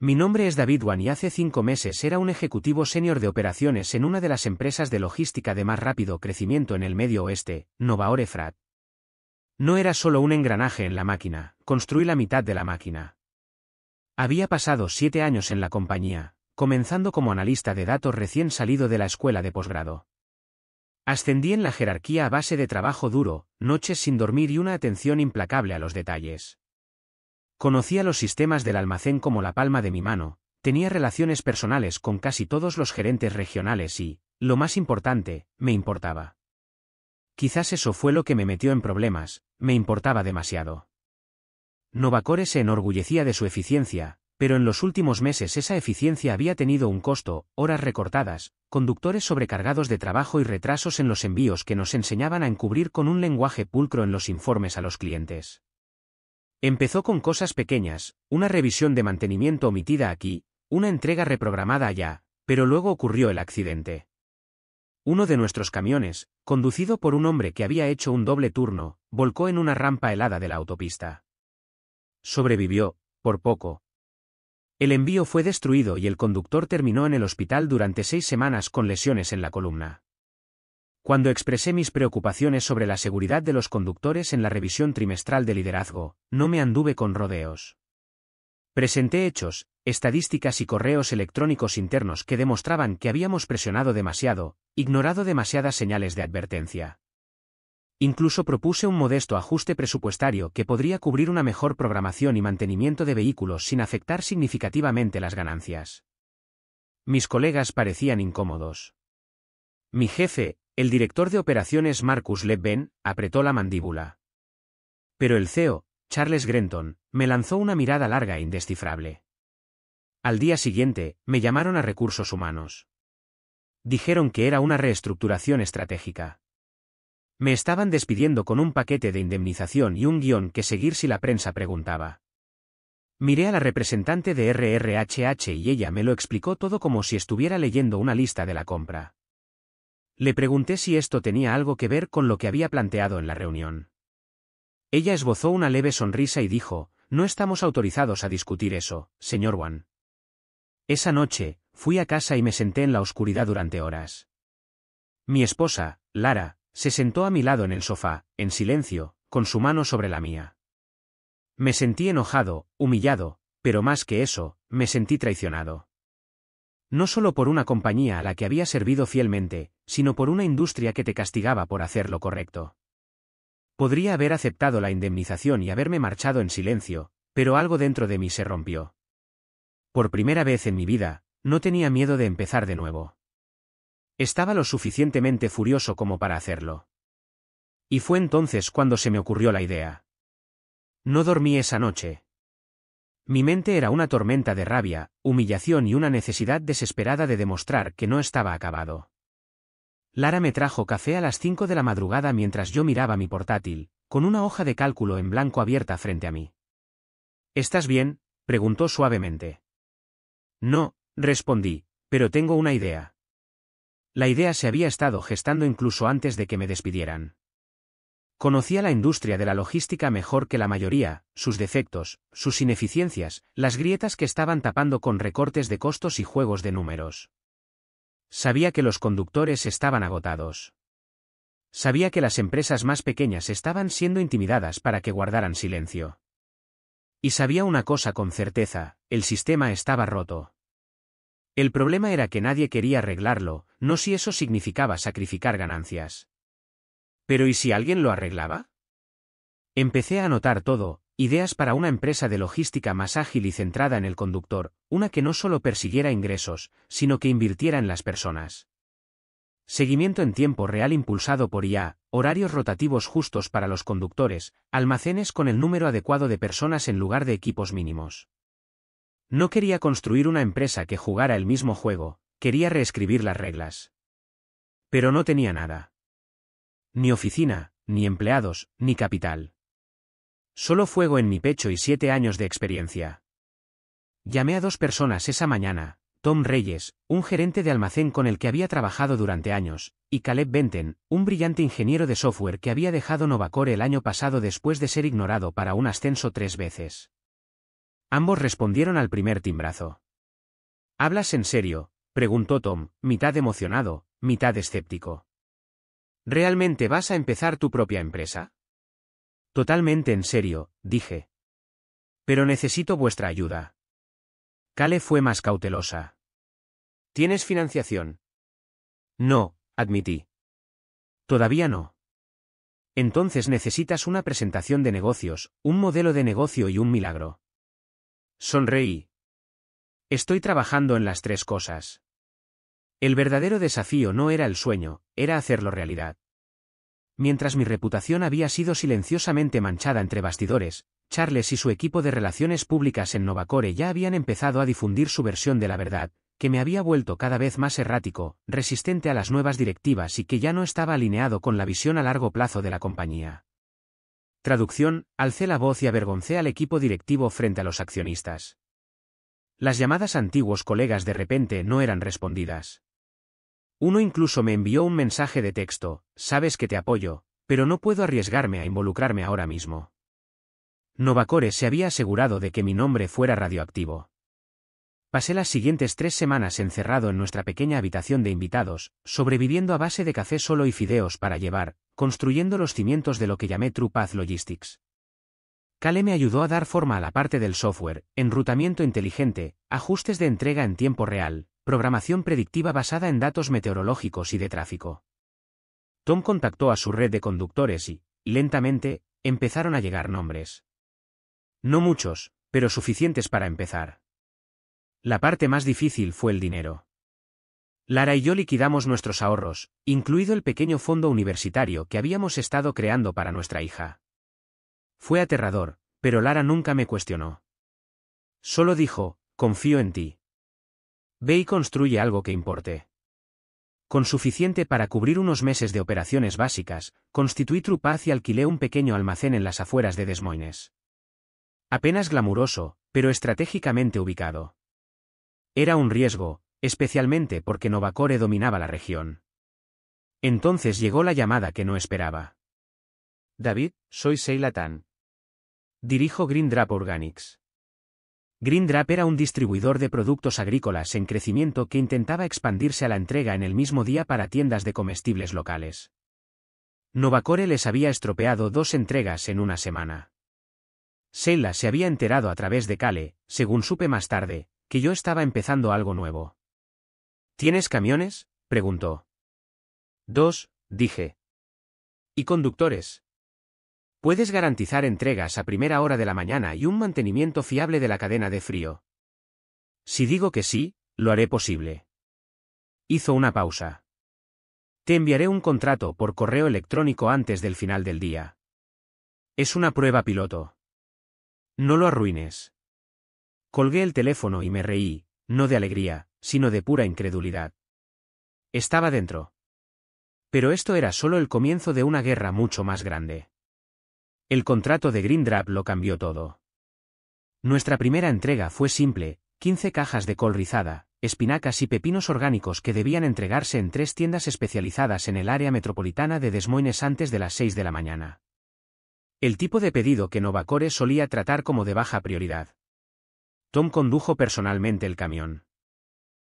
Mi nombre es David Wan y hace 5 meses era un ejecutivo senior de operaciones en una de las empresas de logística de más rápido crecimiento en el Medio Oeste, Novaore Freight. No era solo un engranaje en la máquina, construí la mitad de la máquina. Había pasado 7 años en la compañía, comenzando como analista de datos recién salido de la escuela de posgrado. Ascendí en la jerarquía a base de trabajo duro, noches sin dormir y una atención implacable a los detalles. Conocía los sistemas del almacén como la palma de mi mano, tenía relaciones personales con casi todos los gerentes regionales y, lo más importante, me importaba. Quizás eso fue lo que me metió en problemas, me importaba demasiado. Novacore se enorgullecía de su eficiencia, pero en los últimos meses esa eficiencia había tenido un costo, horas recortadas, conductores sobrecargados de trabajo y retrasos en los envíos que nos enseñaban a encubrir con un lenguaje pulcro en los informes a los clientes. Empezó con cosas pequeñas, una revisión de mantenimiento omitida aquí, una entrega reprogramada allá, pero luego ocurrió el accidente. Uno de nuestros camiones, conducido por un hombre que había hecho un doble turno, volcó en una rampa helada de la autopista. Sobrevivió, por poco. El envío fue destruido y el conductor terminó en el hospital durante 6 semanas con lesiones en la columna. Cuando expresé mis preocupaciones sobre la seguridad de los conductores en la revisión trimestral de liderazgo, no me anduve con rodeos. Presenté hechos, estadísticas y correos electrónicos internos que demostraban que habíamos presionado demasiado, ignorado demasiadas señales de advertencia. Incluso propuse un modesto ajuste presupuestario que podría cubrir una mejor programación y mantenimiento de vehículos sin afectar significativamente las ganancias. Mis colegas parecían incómodos. Mi jefe, el director de operaciones Marcus Lebben, apretó la mandíbula. Pero el CEO, Charles Grenton, me lanzó una mirada larga e indescifrable. Al día siguiente, me llamaron a recursos humanos. Dijeron que era una reestructuración estratégica. Me estaban despidiendo con un paquete de indemnización y un guión que seguir si la prensa preguntaba. Miré a la representante de RRHH y ella me lo explicó todo como si estuviera leyendo una lista de la compra. Le pregunté si esto tenía algo que ver con lo que había planteado en la reunión. Ella esbozó una leve sonrisa y dijo, no estamos autorizados a discutir eso, señor Wan. Esa noche, fui a casa y me senté en la oscuridad durante horas. Mi esposa, Lara, se sentó a mi lado en el sofá, en silencio, con su mano sobre la mía. Me sentí enojado, humillado, pero más que eso, me sentí traicionado. No solo por una compañía a la que había servido fielmente, sino por una industria que te castigaba por hacer lo correcto. Podría haber aceptado la indemnización y haberme marchado en silencio, pero algo dentro de mí se rompió. Por primera vez en mi vida, no tenía miedo de empezar de nuevo. Estaba lo suficientemente furioso como para hacerlo. Y fue entonces cuando se me ocurrió la idea. No dormí esa noche. Mi mente era una tormenta de rabia, humillación y una necesidad desesperada de demostrar que no estaba acabado. Lara me trajo café a las 5 de la madrugada mientras yo miraba mi portátil, con una hoja de cálculo en blanco abierta frente a mí. ¿Estás bien?, preguntó suavemente. No, respondí, pero tengo una idea. La idea se había estado gestando incluso antes de que me despidieran. Conocía la industria de la logística mejor que la mayoría, sus defectos, sus ineficiencias, las grietas que estaban tapando con recortes de costos y juegos de números. Sabía que los conductores estaban agotados. Sabía que las empresas más pequeñas estaban siendo intimidadas para que guardaran silencio. Y sabía una cosa con certeza, el sistema estaba roto. El problema era que nadie quería arreglarlo, no si eso significaba sacrificar ganancias. ¿Pero y si alguien lo arreglaba? Empecé a anotar todo, ideas para una empresa de logística más ágil y centrada en el conductor, una que no solo persiguiera ingresos, sino que invirtiera en las personas. Seguimiento en tiempo real impulsado por IA, horarios rotativos justos para los conductores, almacenes con el número adecuado de personas en lugar de equipos mínimos. No quería construir una empresa que jugara el mismo juego, quería reescribir las reglas. Pero no tenía nada. Ni oficina, ni empleados, ni capital. Solo fuego en mi pecho y 7 años de experiencia. Llamé a 2 personas esa mañana, Tom Reyes, un gerente de almacén con el que había trabajado durante años, y Caleb Benten, un brillante ingeniero de software que había dejado Novacore el año pasado después de ser ignorado para un ascenso 3 veces. Ambos respondieron al primer timbrazo. ¿Hablas en serio?, preguntó Tom, mitad emocionado, mitad escéptico. ¿Realmente vas a empezar tu propia empresa? Totalmente en serio, dije. Pero necesito vuestra ayuda. Cale fue más cautelosa. ¿Tienes financiación? No, admití. Todavía no. Entonces necesitas una presentación de negocios, un modelo de negocio y un milagro. Sonreí. Estoy trabajando en las tres cosas. El verdadero desafío no era el sueño, era hacerlo realidad. Mientras mi reputación había sido silenciosamente manchada entre bastidores, Charles y su equipo de relaciones públicas en Novacore ya habían empezado a difundir su versión de la verdad, que me había vuelto cada vez más errático, resistente a las nuevas directivas y que ya no estaba alineado con la visión a largo plazo de la compañía. Traducción: alcé la voz y avergoncé al equipo directivo frente a los accionistas. Las llamadas antiguos colegas de repente no eran respondidas. Uno incluso me envió un mensaje de texto: sabes que te apoyo, pero no puedo arriesgarme a involucrarme ahora mismo. Novacore se había asegurado de que mi nombre fuera radioactivo. Pasé las siguientes 3 semanas encerrado en nuestra pequeña habitación de invitados, sobreviviendo a base de café solo y fideos para llevar, construyendo los cimientos de lo que llamé True Path Logistics. Cale me ayudó a dar forma a la parte del software, enrutamiento inteligente, ajustes de entrega en tiempo real, programación predictiva basada en datos meteorológicos y de tráfico. Tom contactó a su red de conductores y, lentamente, empezaron a llegar nombres. No muchos, pero suficientes para empezar. La parte más difícil fue el dinero. Lara y yo liquidamos nuestros ahorros, incluido el pequeño fondo universitario que habíamos estado creando para nuestra hija. Fue aterrador, pero Lara nunca me cuestionó. Solo dijo: confío en ti. Ve y construye algo que importe. Con suficiente para cubrir unos meses de operaciones básicas, constituí True Path y alquilé un pequeño almacén en las afueras de Des Moines. Apenas glamuroso, pero estratégicamente ubicado. Era un riesgo, especialmente porque Novacore dominaba la región. Entonces llegó la llamada que no esperaba. David, soy Sheila Tan. Dirijo Green Drap Organics. Green Drap era un distribuidor de productos agrícolas en crecimiento que intentaba expandirse a la entrega en el mismo día para tiendas de comestibles locales. Novacore les había estropeado 2 entregas en una semana. Sheila se había enterado a través de Cale, según supe más tarde, que yo estaba empezando algo nuevo. ¿Tienes camiones?, preguntó. 2, dije. ¿Y conductores? ¿Puedes garantizar entregas a primera hora de la mañana y un mantenimiento fiable de la cadena de frío? Si digo que sí, lo haré posible. Hizo una pausa. Te enviaré un contrato por correo electrónico antes del final del día. Es una prueba piloto. No lo arruines. Colgué el teléfono y me reí, no de alegría, sino de pura incredulidad. Estaba dentro. Pero esto era solo el comienzo de una guerra mucho más grande. El contrato de Green Drap lo cambió todo. Nuestra primera entrega fue simple: 15 cajas de col rizada, espinacas y pepinos orgánicos que debían entregarse en 3 tiendas especializadas en el área metropolitana de Des Moines antes de las 6 de la mañana. El tipo de pedido que Novacore solía tratar como de baja prioridad. Tom condujo personalmente el camión.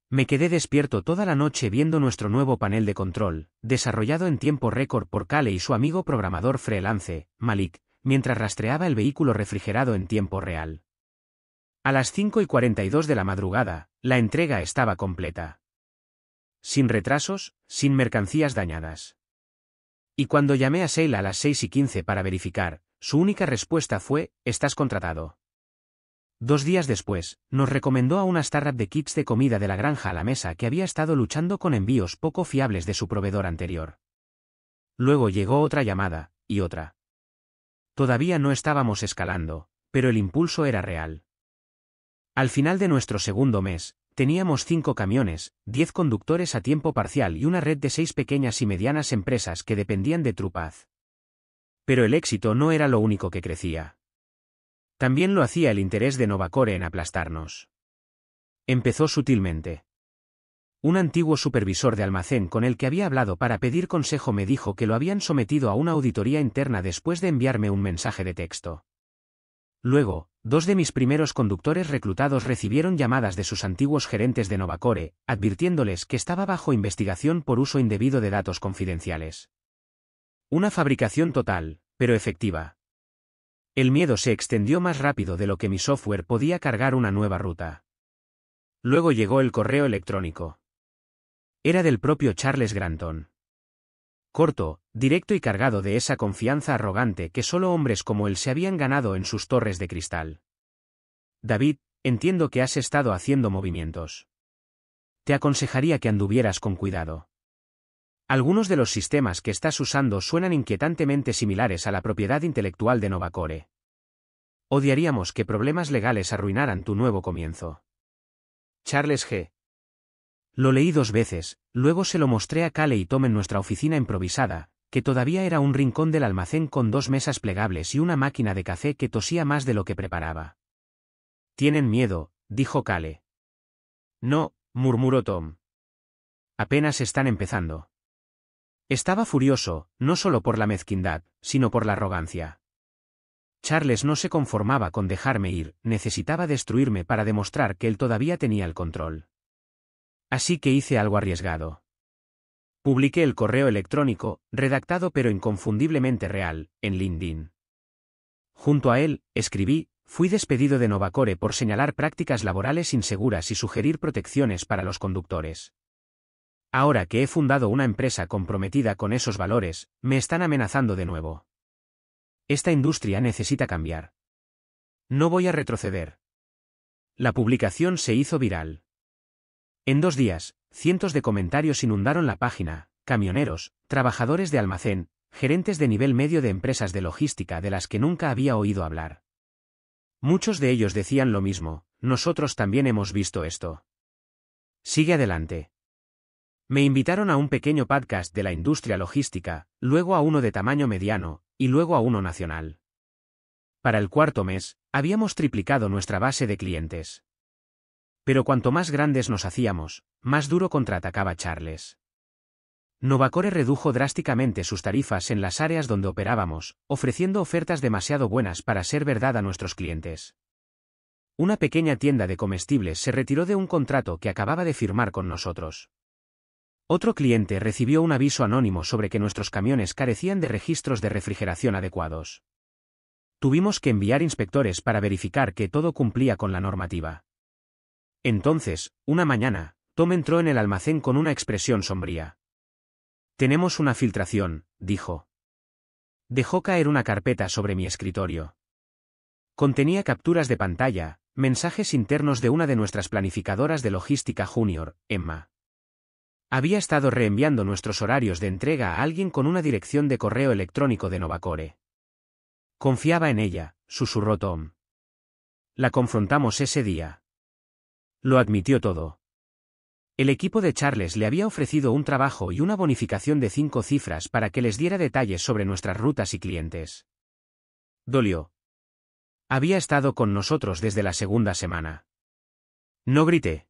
Me quedé despierto toda la noche viendo nuestro nuevo panel de control, desarrollado en tiempo récord por Cale y su amigo programador freelance, Malik, mientras rastreaba el vehículo refrigerado en tiempo real. A las 5:42 de la madrugada, la entrega estaba completa. Sin retrasos, sin mercancías dañadas. Y cuando llamé a Sheila a las 6:15 para verificar, su única respuesta fue: estás contratado. 2 días después, nos recomendó a una startup de kits de comida de la granja a la mesa que había estado luchando con envíos poco fiables de su proveedor anterior. Luego llegó otra llamada, y otra. Todavía no estábamos escalando, pero el impulso era real. Al final de nuestro segundo mes, teníamos 5 camiones, 10 conductores a tiempo parcial y una red de 6 pequeñas y medianas empresas que dependían de True Path. Pero el éxito no era lo único que crecía. También lo hacía el interés de Novacore en aplastarnos. Empezó sutilmente. Un antiguo supervisor de almacén con el que había hablado para pedir consejo me dijo que lo habían sometido a una auditoría interna después de enviarme un mensaje de texto. Luego, 2 de mis primeros conductores reclutados recibieron llamadas de sus antiguos gerentes de Novacore, advirtiéndoles que estaba bajo investigación por uso indebido de datos confidenciales. Una fabricación total, pero efectiva. El miedo se extendió más rápido de lo que mi software podía cargar una nueva ruta. Luego llegó el correo electrónico. Era del propio Charles Granton. Corto, directo y cargado de esa confianza arrogante que solo hombres como él se habían ganado en sus torres de cristal. David, entiendo que has estado haciendo movimientos. Te aconsejaría que anduvieras con cuidado. Algunos de los sistemas que estás usando suenan inquietantemente similares a la propiedad intelectual de Novacore. Odiaríamos que problemas legales arruinaran tu nuevo comienzo. Charles G. Lo leí 2 veces, luego se lo mostré a Cale y Tom en nuestra oficina improvisada, que todavía era un rincón del almacén con 2 mesas plegables y una máquina de café que tosía más de lo que preparaba. Tienen miedo, dijo Cale. No, murmuró Tom. Apenas están empezando. Estaba furioso, no solo por la mezquindad, sino por la arrogancia. Charles no se conformaba con dejarme ir, necesitaba destruirme para demostrar que él todavía tenía el control. Así que hice algo arriesgado. Publiqué el correo electrónico, redactado pero inconfundiblemente real, en LinkedIn. Junto a él, escribí: fui despedido de Novacore por señalar prácticas laborales inseguras y sugerir protecciones para los conductores. Ahora que he fundado una empresa comprometida con esos valores, me están amenazando de nuevo. Esta industria necesita cambiar. No voy a retroceder. La publicación se hizo viral. En 2 días, cientos de comentarios inundaron la página: camioneros, trabajadores de almacén, gerentes de nivel medio de empresas de logística de las que nunca había oído hablar. Muchos de ellos decían lo mismo: nosotros también hemos visto esto. Sigue adelante. Me invitaron a un pequeño podcast de la industria logística, luego a uno de tamaño mediano, y luego a uno nacional. Para el 4.º mes, habíamos triplicado nuestra base de clientes. Pero cuanto más grandes nos hacíamos, más duro contraatacaba Charles. Novacore redujo drásticamente sus tarifas en las áreas donde operábamos, ofreciendo ofertas demasiado buenas para ser verdad a nuestros clientes. Una pequeña tienda de comestibles se retiró de un contrato que acababa de firmar con nosotros. Otro cliente recibió un aviso anónimo sobre que nuestros camiones carecían de registros de refrigeración adecuados. Tuvimos que enviar inspectores para verificar que todo cumplía con la normativa. Entonces, una mañana, Tom entró en el almacén con una expresión sombría. Tenemos una filtración, dijo. Dejó caer una carpeta sobre mi escritorio. Contenía capturas de pantalla, mensajes internos de una de nuestras planificadoras de logística junior, Emma. Había estado reenviando nuestros horarios de entrega a alguien con una dirección de correo electrónico de Novacore. Confiaba en ella, susurró Tom. La confrontamos ese día. Lo admitió todo. El equipo de Charles le había ofrecido un trabajo y una bonificación de 5 cifras para que les diera detalles sobre nuestras rutas y clientes. Dolió. Había estado con nosotros desde la 2ª semana. No grité.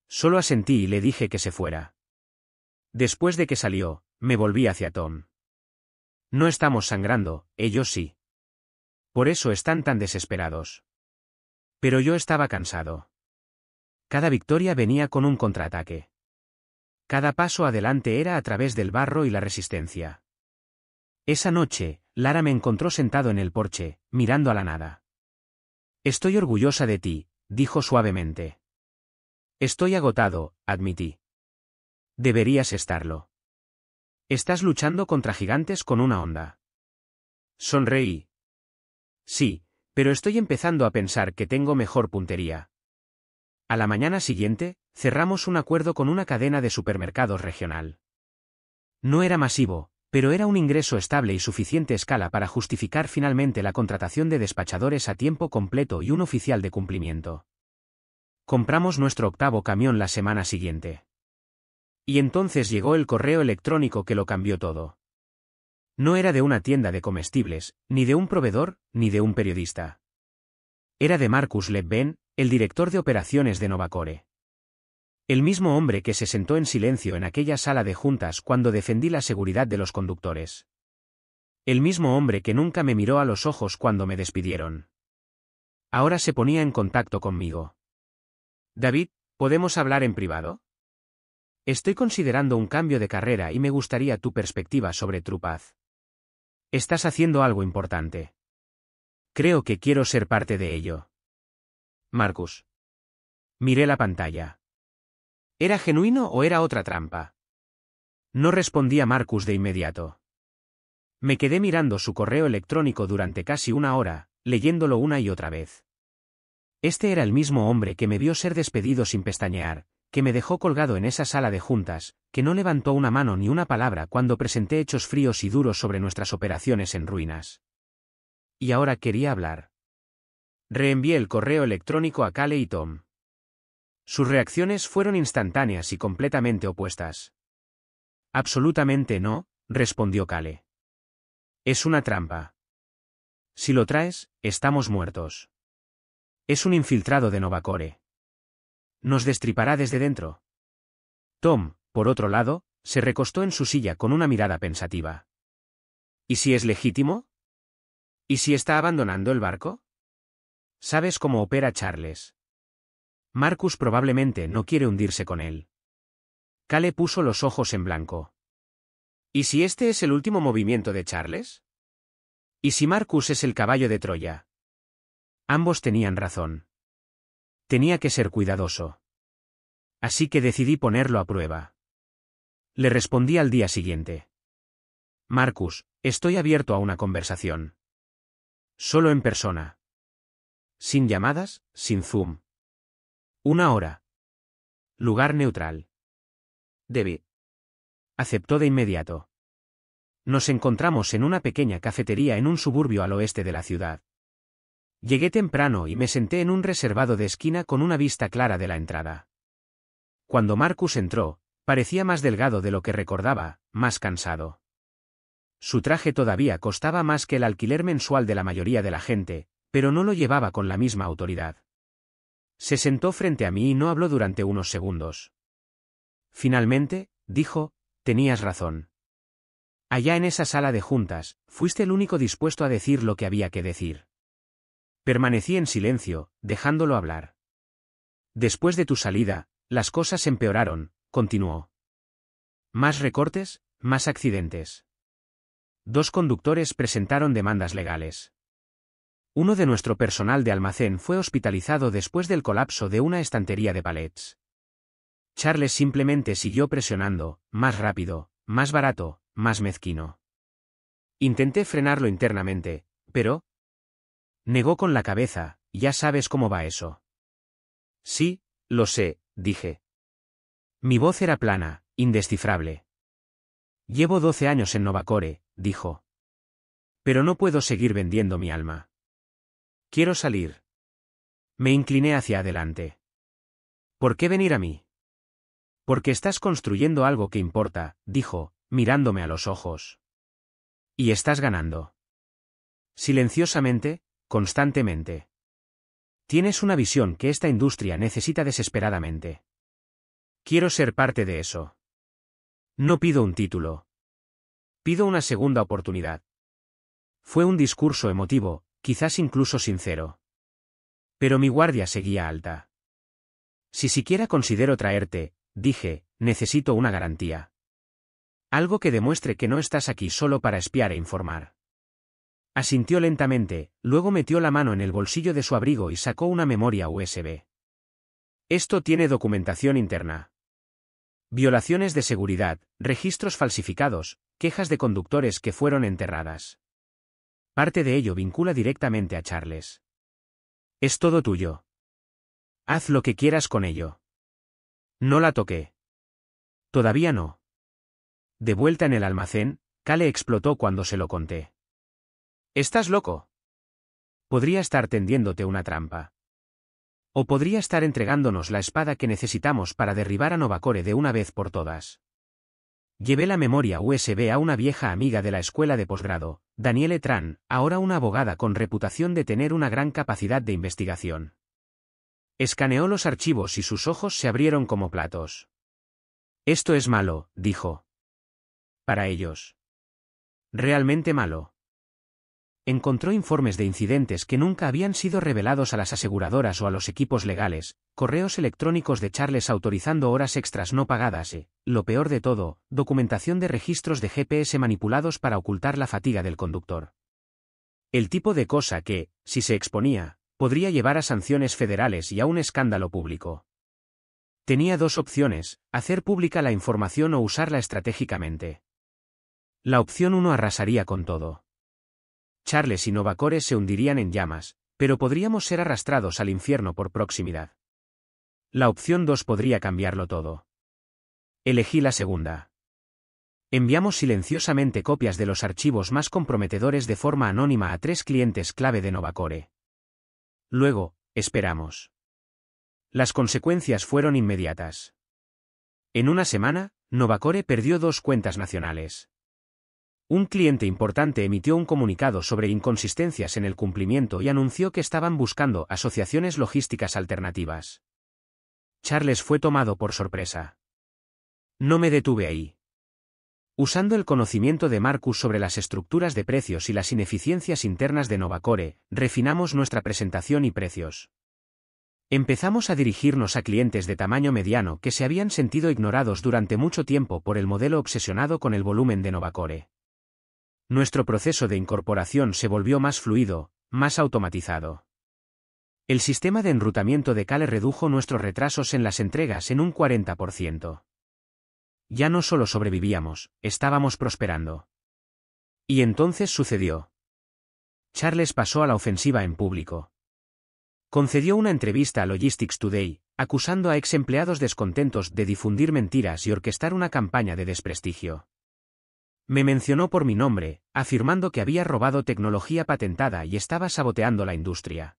Solo asentí y le dije que se fuera. Después de que salió, me volví hacia Tom. No estamos sangrando, ellos sí. Por eso están tan desesperados. Pero yo estaba cansado. Cada victoria venía con un contraataque. Cada paso adelante era a través del barro y la resistencia. Esa noche, Lara me encontró sentado en el porche, mirando a la nada. Estoy orgullosa de ti, dijo suavemente. Estoy agotado, admití. Deberías estarlo. Estás luchando contra gigantes con una honda. Sonreí. Sí, pero estoy empezando a pensar que tengo mejor puntería. A la mañana siguiente, cerramos un acuerdo con una cadena de supermercados regional. No era masivo, pero era un ingreso estable y suficiente escala para justificar finalmente la contratación de despachadores a tiempo completo y un oficial de cumplimiento. Compramos nuestro 8.º camión la semana siguiente. Y entonces llegó el correo electrónico que lo cambió todo. No era de una tienda de comestibles, ni de un proveedor, ni de un periodista. Era de Marcus Lebben, el director de operaciones de Novacore. El mismo hombre que se sentó en silencio en aquella sala de juntas cuando defendí la seguridad de los conductores. El mismo hombre que nunca me miró a los ojos cuando me despidieron. Ahora se ponía en contacto conmigo. David, ¿podemos hablar en privado? Estoy considerando un cambio de carrera y me gustaría tu perspectiva sobre TruePath. Estás haciendo algo importante. Creo que quiero ser parte de ello. Marcus. Miré la pantalla. ¿Era genuino o era otra trampa? No respondía Marcus de inmediato. Me quedé mirando su correo electrónico durante casi una hora, leyéndolo una y otra vez. Este era el mismo hombre que me vio ser despedido sin pestañear, que me dejó colgado en esa sala de juntas, que no levantó una mano ni una palabra cuando presenté hechos fríos y duros sobre nuestras operaciones en ruinas. Y ahora quería hablar. Reenvié el correo electrónico a Cale y Tom. Sus reacciones fueron instantáneas y completamente opuestas. Absolutamente no, respondió Cale. Es una trampa. Si lo traes, estamos muertos. Es un infiltrado de Novacore. Nos destripará desde dentro. Tom, por otro lado, se recostó en su silla con una mirada pensativa. ¿Y si es legítimo? ¿Y si está abandonando el barco? ¿Sabes cómo opera Charles? Marcus probablemente no quiere hundirse con él. Cale puso los ojos en blanco. ¿Y si este es el último movimiento de Charles? ¿Y si Marcus es el caballo de Troya? Ambos tenían razón. Tenía que ser cuidadoso. Así que decidí ponerlo a prueba. Le respondí al día siguiente. Marcus, estoy abierto a una conversación. Solo en persona. Sin llamadas, sin Zoom. 1 hora. Lugar neutral. David. Aceptó de inmediato. Nos encontramos en una pequeña cafetería en un suburbio al oeste de la ciudad. Llegué temprano y me senté en un reservado de esquina con una vista clara de la entrada. Cuando Marcus entró, parecía más delgado de lo que recordaba, más cansado. Su traje todavía costaba más que el alquiler mensual de la mayoría de la gente, pero no lo llevaba con la misma autoridad. Se sentó frente a mí y no habló durante unos segundos. Finalmente, dijo, tenías razón. Allá en esa sala de juntas, fuiste el único dispuesto a decir lo que había que decir. Permanecí en silencio, dejándolo hablar. Después de tu salida, las cosas empeoraron, continuó. Más recortes, más accidentes. 2 conductores presentaron demandas legales. Uno de nuestro personal de almacén fue hospitalizado después del colapso de una estantería de palets. Charles simplemente siguió presionando, más rápido, más barato, más mezquino. Intenté frenarlo internamente, pero... Negó con la cabeza, ya sabes cómo va eso. Sí, lo sé, dije. Mi voz era plana, indescifrable. Llevo 12 años en Novacore, dijo. Pero no puedo seguir vendiendo mi alma. Quiero salir. Me incliné hacia adelante. ¿Por qué venir a mí? Porque estás construyendo algo que importa, dijo, mirándome a los ojos. Y estás ganando. Silenciosamente, constantemente. Tienes una visión que esta industria necesita desesperadamente. Quiero ser parte de eso. No pido un título. Pido una segunda oportunidad. Fue un discurso emotivo, quizás incluso sincero. Pero mi guardia seguía alta. Si siquiera considero traerte, dije, necesito una garantía. Algo que demuestre que no estás aquí solo para espiar e informar. Asintió lentamente, luego metió la mano en el bolsillo de su abrigo y sacó una memoria USB. Esto tiene documentación interna. Violaciones de seguridad, registros falsificados, quejas de conductores que fueron enterradas. Parte de ello vincula directamente a Charles. Es todo tuyo. Haz lo que quieras con ello. No la toqué. Todavía no. De vuelta en el almacén, Cale explotó cuando se lo conté. ¿Estás loco? Podría estar tendiéndote una trampa. O podría estar entregándonos la espada que necesitamos para derribar a Novacore de una vez por todas. Llevé la memoria USB a una vieja amiga de la escuela de posgrado, Danielle Tran, ahora una abogada con reputación de tener una gran capacidad de investigación. Escaneó los archivos y sus ojos se abrieron como platos. Esto es malo, dijo. Para ellos. Realmente malo. encontró informes de incidentes que nunca habían sido revelados a las aseguradoras o a los equipos legales, correos electrónicos de Charles autorizando horas extras no pagadas y, lo peor de todo, documentación de registros de GPS manipulados para ocultar la fatiga del conductor. El tipo de cosa que, si se exponía, podría llevar a sanciones federales y a un escándalo público. Tenía dos opciones: hacer pública la información o usarla estratégicamente. La opción 1 arrasaría con todo. Charles y Novacore se hundirían en llamas, pero podríamos ser arrastrados al infierno por proximidad. La opción 2 podría cambiarlo todo. Elegí la segunda. Enviamos silenciosamente copias de los archivos más comprometedores de forma anónima a 3 clientes clave de Novacore. Luego, esperamos. Las consecuencias fueron inmediatas. En una semana, Novacore perdió 2 cuentas nacionales. Un cliente importante emitió un comunicado sobre inconsistencias en el cumplimiento y anunció que estaban buscando asociaciones logísticas alternativas. Charles fue tomado por sorpresa. No me detuve ahí. Usando el conocimiento de Marcus sobre las estructuras de precios y las ineficiencias internas de Novacore, refinamos nuestra presentación y precios. Empezamos a dirigirnos a clientes de tamaño mediano que se habían sentido ignorados durante mucho tiempo por el modelo obsesionado con el volumen de Novacore. Nuestro proceso de incorporación se volvió más fluido, más automatizado. El sistema de enrutamiento de Cale redujo nuestros retrasos en las entregas en un 40%. Ya no solo sobrevivíamos, estábamos prosperando. Y entonces sucedió. Charles pasó a la ofensiva en público. Concedió una entrevista a Logistics Today, acusando a ex empleados descontentos de difundir mentiras y orquestar una campaña de desprestigio. Me mencionó por mi nombre, afirmando que había robado tecnología patentada y estaba saboteando la industria.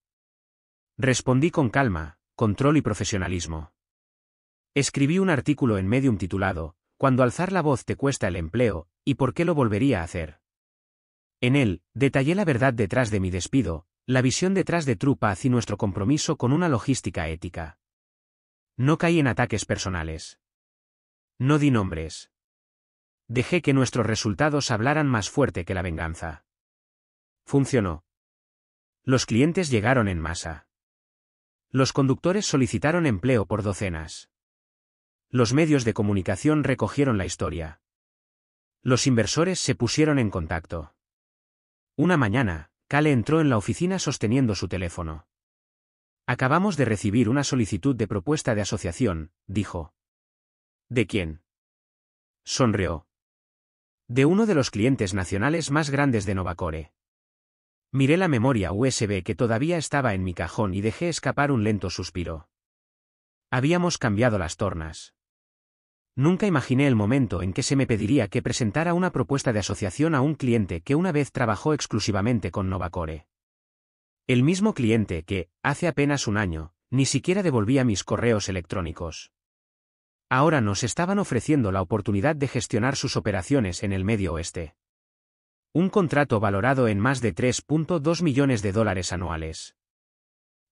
Respondí con calma, control y profesionalismo. Escribí un artículo en Medium titulado «Cuando alzar la voz te cuesta el empleo, y por qué lo volvería a hacer». En él, detallé la verdad detrás de mi despido, la visión detrás de True Path y nuestro compromiso con una logística ética. No caí en ataques personales. No di nombres. Dejé que nuestros resultados hablaran más fuerte que la venganza. Funcionó. Los clientes llegaron en masa. Los conductores solicitaron empleo por docenas. Los medios de comunicación recogieron la historia. Los inversores se pusieron en contacto. Una mañana, Cale entró en la oficina sosteniendo su teléfono. Acabamos de recibir una solicitud de propuesta de asociación, dijo. ¿De quién? Sonrió. De uno de los clientes nacionales más grandes de Novacore. Miré la memoria USB que todavía estaba en mi cajón y dejé escapar un lento suspiro. Habíamos cambiado las tornas. Nunca imaginé el momento en que se me pediría que presentara una propuesta de asociación a un cliente que una vez trabajó exclusivamente con Novacore. El mismo cliente que, hace apenas un año, ni siquiera devolvía mis correos electrónicos. Ahora nos estaban ofreciendo la oportunidad de gestionar sus operaciones en el Medio Oeste. Un contrato valorado en más de $3.2 millones anuales.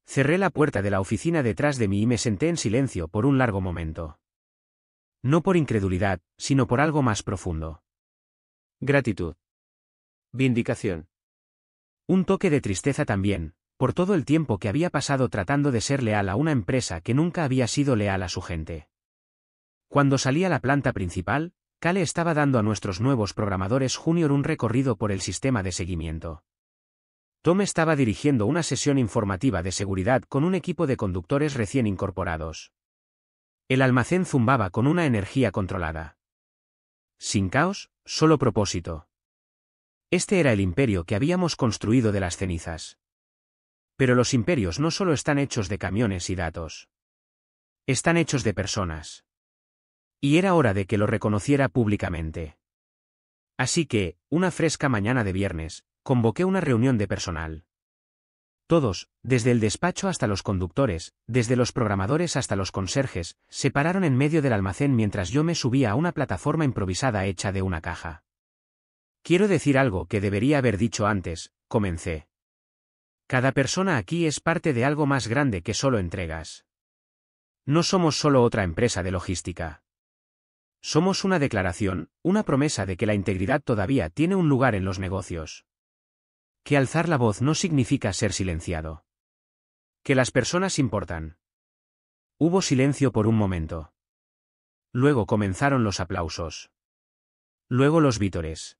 Cerré la puerta de la oficina detrás de mí y me senté en silencio por un largo momento. No por incredulidad, sino por algo más profundo. Gratitud. Vindicación. Un toque de tristeza también, por todo el tiempo que había pasado tratando de ser leal a una empresa que nunca había sido leal a su gente. Cuando salí a la planta principal, Cale estaba dando a nuestros nuevos programadores junior un recorrido por el sistema de seguimiento. Tom estaba dirigiendo una sesión informativa de seguridad con un equipo de conductores recién incorporados. El almacén zumbaba con una energía controlada. Sin caos, solo propósito. Este era el imperio que habíamos construido de las cenizas. Pero los imperios no solo están hechos de camiones y datos. Están hechos de personas. Y era hora de que lo reconociera públicamente. Así que, una fresca mañana de viernes, convoqué una reunión de personal. Todos, desde el despacho hasta los conductores, desde los programadores hasta los conserjes, se pararon en medio del almacén mientras yo me subía a una plataforma improvisada hecha de una caja. Quiero decir algo que debería haber dicho antes, comencé. Cada persona aquí es parte de algo más grande que solo entregas. No somos solo otra empresa de logística. Somos una declaración, una promesa de que la integridad todavía tiene un lugar en los negocios. Que alzar la voz no significa ser silenciado. Que las personas importan. Hubo silencio por un momento. Luego comenzaron los aplausos. Luego los vítores.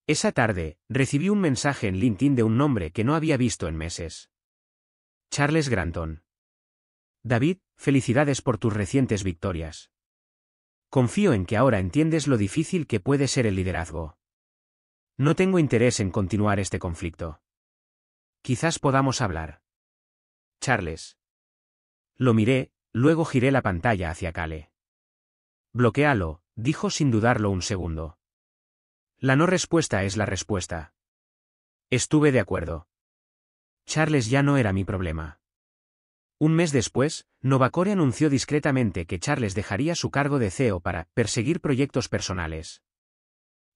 Esa tarde, recibí un mensaje en LinkedIn de un nombre que no había visto en meses. Charles Granton. David, felicidades por tus recientes victorias. Confío en que ahora entiendes lo difícil que puede ser el liderazgo. No tengo interés en continuar este conflicto. Quizás podamos hablar. Charles. Lo miré, luego giré la pantalla hacia Cale. Bloquéalo, dijo sin dudarlo un segundo. La no respuesta es la respuesta. Estuve de acuerdo. Charles ya no era mi problema. Un mes después, Novacore anunció discretamente que Charles dejaría su cargo de CEO para perseguir proyectos personales.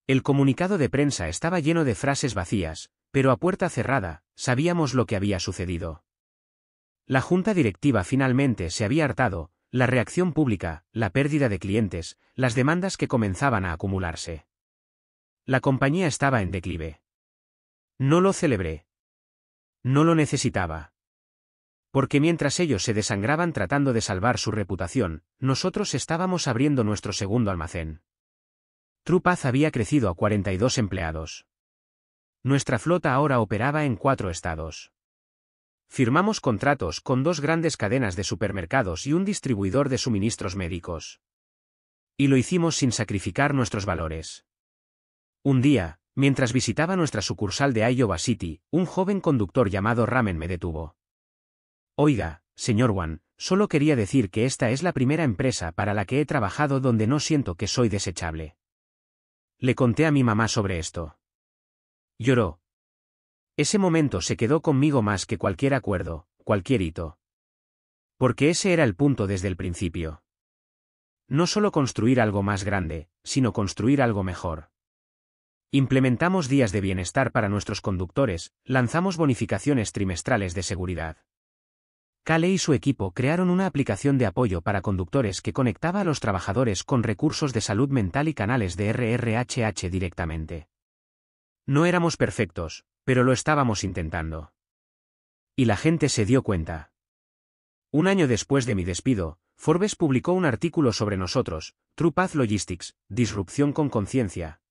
El comunicado de prensa estaba lleno de frases vacías, pero a puerta cerrada, sabíamos lo que había sucedido. La junta directiva finalmente se había hartado, la reacción pública, la pérdida de clientes, las demandas que comenzaban a acumularse. La compañía estaba en declive. No lo celebré. No lo necesitaba. Porque mientras ellos se desangraban tratando de salvar su reputación, nosotros estábamos abriendo nuestro segundo almacén. TruePath había crecido a 42 empleados. Nuestra flota ahora operaba en 4 estados. Firmamos contratos con 2 grandes cadenas de supermercados y un distribuidor de suministros médicos. Y lo hicimos sin sacrificar nuestros valores. Un día, mientras visitaba nuestra sucursal de Iowa City, un joven conductor llamado Ramen me detuvo. Oiga, señor Wan, solo quería decir que esta es la primera empresa para la que he trabajado donde no siento que soy desechable. Le conté a mi mamá sobre esto. Lloró. Ese momento se quedó conmigo más que cualquier acuerdo, cualquier hito. Porque ese era el punto desde el principio. No solo construir algo más grande, sino construir algo mejor. Implementamos días de bienestar para nuestros conductores, lanzamos bonificaciones trimestrales de seguridad. Cale y su equipo crearon una aplicación de apoyo para conductores que conectaba a los trabajadores con recursos de salud mental y canales de RRHH directamente. No éramos perfectos, pero lo estábamos intentando. Y la gente se dio cuenta. Un año después de mi despido, Forbes publicó un artículo sobre nosotros, TruePath Logistics, disrupción con conciencia.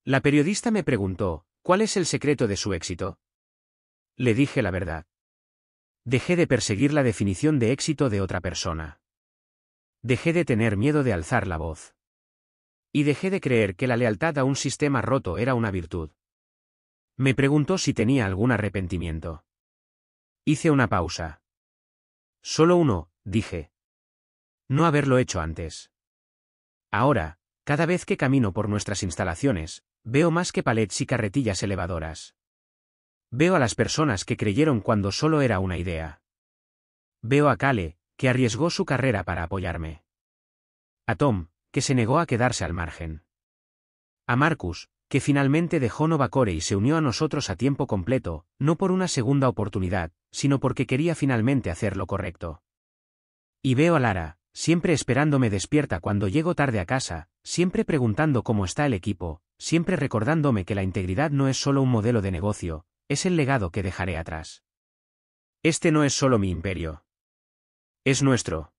La periodista me preguntó, ¿cuál es el secreto de su éxito? Le dije la verdad. Dejé de perseguir la definición de éxito de otra persona. Dejé de tener miedo de alzar la voz. Y dejé de creer que la lealtad a un sistema roto era una virtud. Me preguntó si tenía algún arrepentimiento. Hice una pausa. Solo uno, dije. No haberlo hecho antes. Ahora, cada vez que camino por nuestras instalaciones, veo más que palets y carretillas elevadoras. Veo a las personas que creyeron cuando solo era una idea. Veo a Cale, que arriesgó su carrera para apoyarme. A Tom, que se negó a quedarse al margen. A Marcus, que finalmente dejó Novacore y se unió a nosotros a tiempo completo, no por una segunda oportunidad, sino porque quería finalmente hacer lo correcto. Y veo a Lara, siempre esperándome despierta cuando llego tarde a casa, siempre preguntando cómo está el equipo, siempre recordándome que la integridad no es solo un modelo de negocio, es el legado que dejaré atrás. Este no es solo mi imperio. Es nuestro.